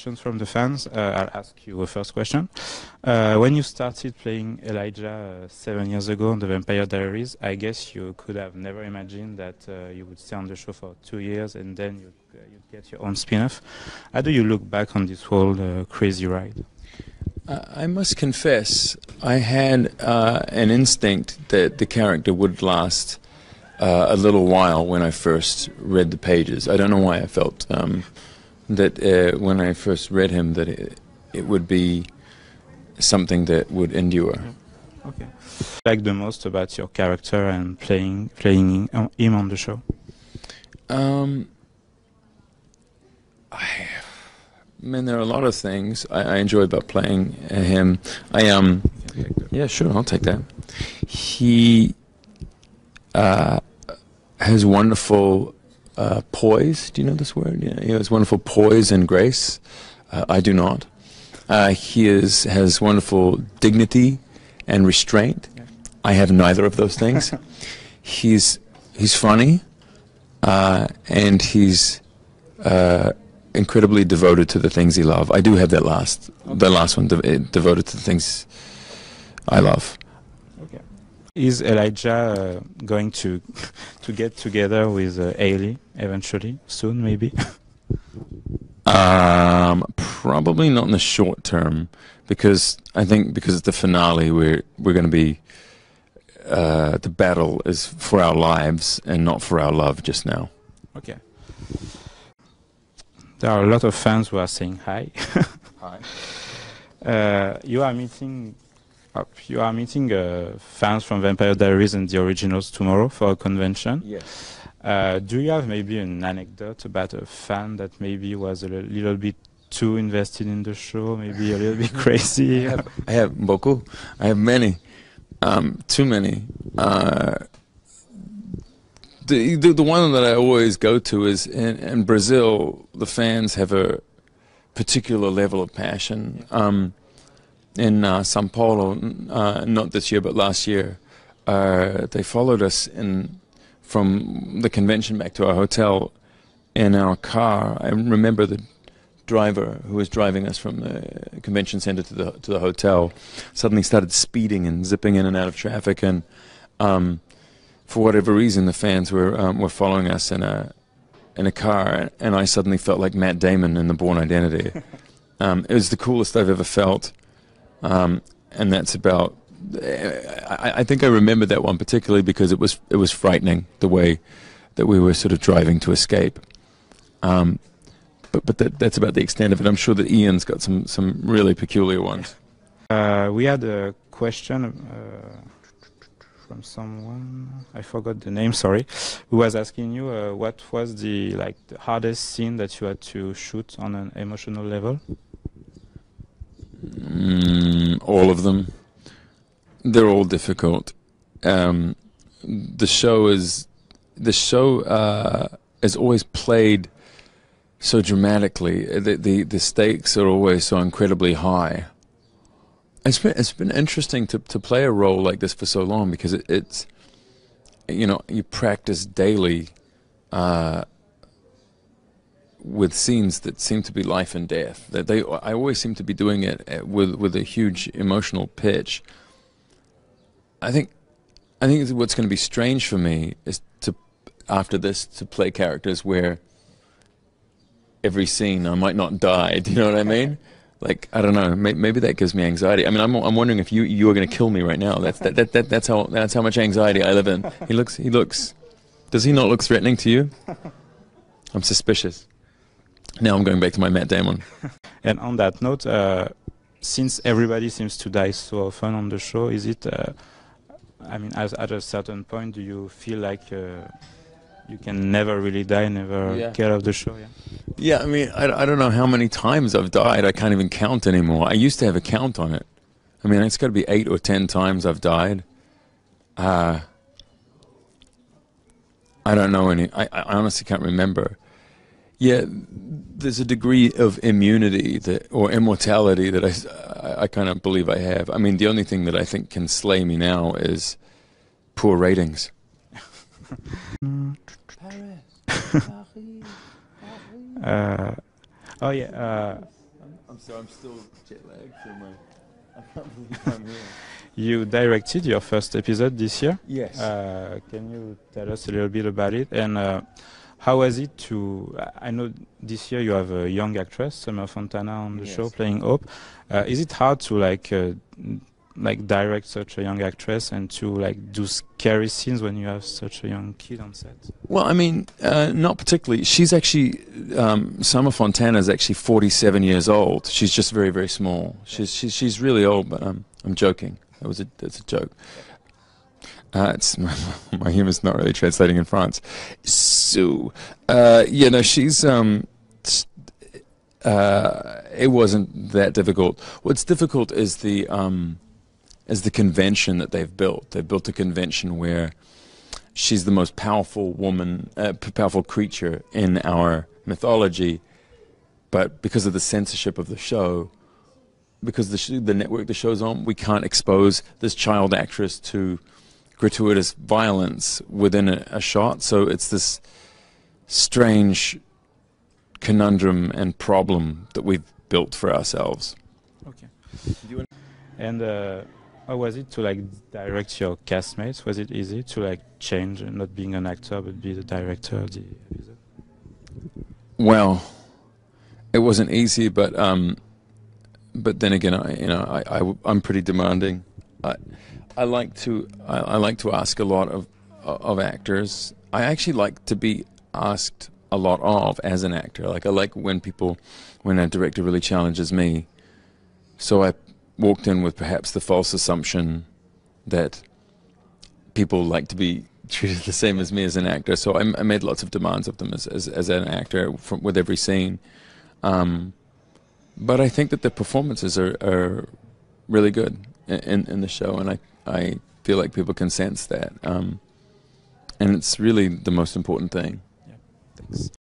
questions from the fans. I'll ask you a first question. When you started playing Elijah 7 years ago on The Vampire Diaries, I guess you could have never imagined that you would stay on the show for 2 years and then you'd get your own spin-off. How do you look back on this whole crazy ride? I must confess, I had an instinct that the character would last a little while when I first read the pages. I don't know why I felt that when I first read him that it would be something that would endure. Okay. What do you like the most about your character and playing him on the show? I mean, there are a lot of things I enjoy about playing him. Yeah, sure, I'll take that. He has wonderful poise. Do you know this word? Yeah, he has wonderful poise and grace. I do not. He has wonderful dignity and restraint. Yeah. I have neither of those things. He's funny, and he's incredibly devoted to the things he loves. I do have that last one, devoted to the things I love. Okay. Is Elijah going to get together with Ailey eventually, soon maybe? Probably not in the short term, because I think because it's the finale, we're going to be the battle is for our lives and not for our love just now. Okay. There are a lot of fans who are saying hi. Hi. You are meeting fans from Vampire Diaries and the originals tomorrow for a convention. Yes. Do you have maybe an anecdote about a fan that maybe was a little bit too invested in the show, maybe a little bit crazy? I have beaucoup. I have many. Too many. The one that I always go to is in Brazil, the fans have a particular level of passion. In São Paulo, not this year but last year, they followed us from the convention back to our hotel in our car. I remember the driver who was driving us from the convention center to the hotel suddenly started speeding and zipping in and out of traffic, and for whatever reason, the fans were following us in a car, and I suddenly felt like Matt Damon in The Bourne Identity. It was the coolest I've ever felt, and that's about. I think I remember that one particularly because it was frightening the way that we were sort of driving to escape. But that's about the extent of it. I'm sure that Ian's got some really peculiar ones. We had a question. From someone, I forgot the name, sorry, who was asking you what was the hardest scene that you had to shoot on an emotional level? All of them. They're all difficult. The show is always played so dramatically. The stakes are always so incredibly high. It's been interesting to play a role like this for so long because it's you practice daily with scenes that seem to be life and death. I always seem to be doing it with a huge emotional pitch. I think what's going to be strange for me is after this to play characters where every scene I might not die. Do you know what I mean? Like, I don't know. Maybe that gives me anxiety. I mean, I'm wondering if you are going to kill me right now. That's how much anxiety I live in. He looks. Does he not look threatening to you? I'm suspicious. Now I'm going back to my Matt Damon. And on that note, since everybody seems to die so often on the show, is it? I mean, at a certain point, do you feel like you can never really die, never get off the show? Yeah. Yeah, I mean, I don't know how many times I've died. I can't even count anymore. I used to have a count on it. I mean, it's got to be 8 or 10 times I've died. I don't know any. I honestly can't remember. Yeah, there's a degree of immunity or immortality that I kind of believe I have. I mean, the only thing that I think can slay me now is poor ratings. Oh yeah. I'm sorry, I'm still jet lagged from I can't believe I'm here. You directed your first episode this year. Yes. Can you tell us a little bit about it? And how was it to... I know this year you have a young actress, Summer Fontana, on the show playing Hope. Is it hard to like direct such a young actress and to like do scary scenes when you have such a young kid on set? Well, I mean, not particularly. She's actually Summer Fontana is actually 47 years old. She's just very, very small. She's really old, but I'm joking. That's a joke. It's my humor's not really translating in France. So, she's it wasn't that difficult. What's difficult is the convention that they've built. They've built a convention where she's the most powerful woman, powerful creature in our mythology, but because of the censorship of the show, because the network the show's on, we can't expose this child actress to gratuitous violence within a shot. So it's this strange conundrum and problem that we've built for ourselves. Okay. And how was it to like direct your castmates? Was it easy to like change, not being an actor but be the director of the episode? Well, it wasn't easy, but then again, I'm pretty demanding. I like to ask a lot of actors. I actually like to be asked a lot of as an actor. Like I like when a director really challenges me. So I walked in with perhaps the false assumption that people like to be treated the same as me as an actor. So I made lots of demands of them as an actor with every scene. But I think that the performances are really good in the show, and I feel like people can sense that. And it's really the most important thing.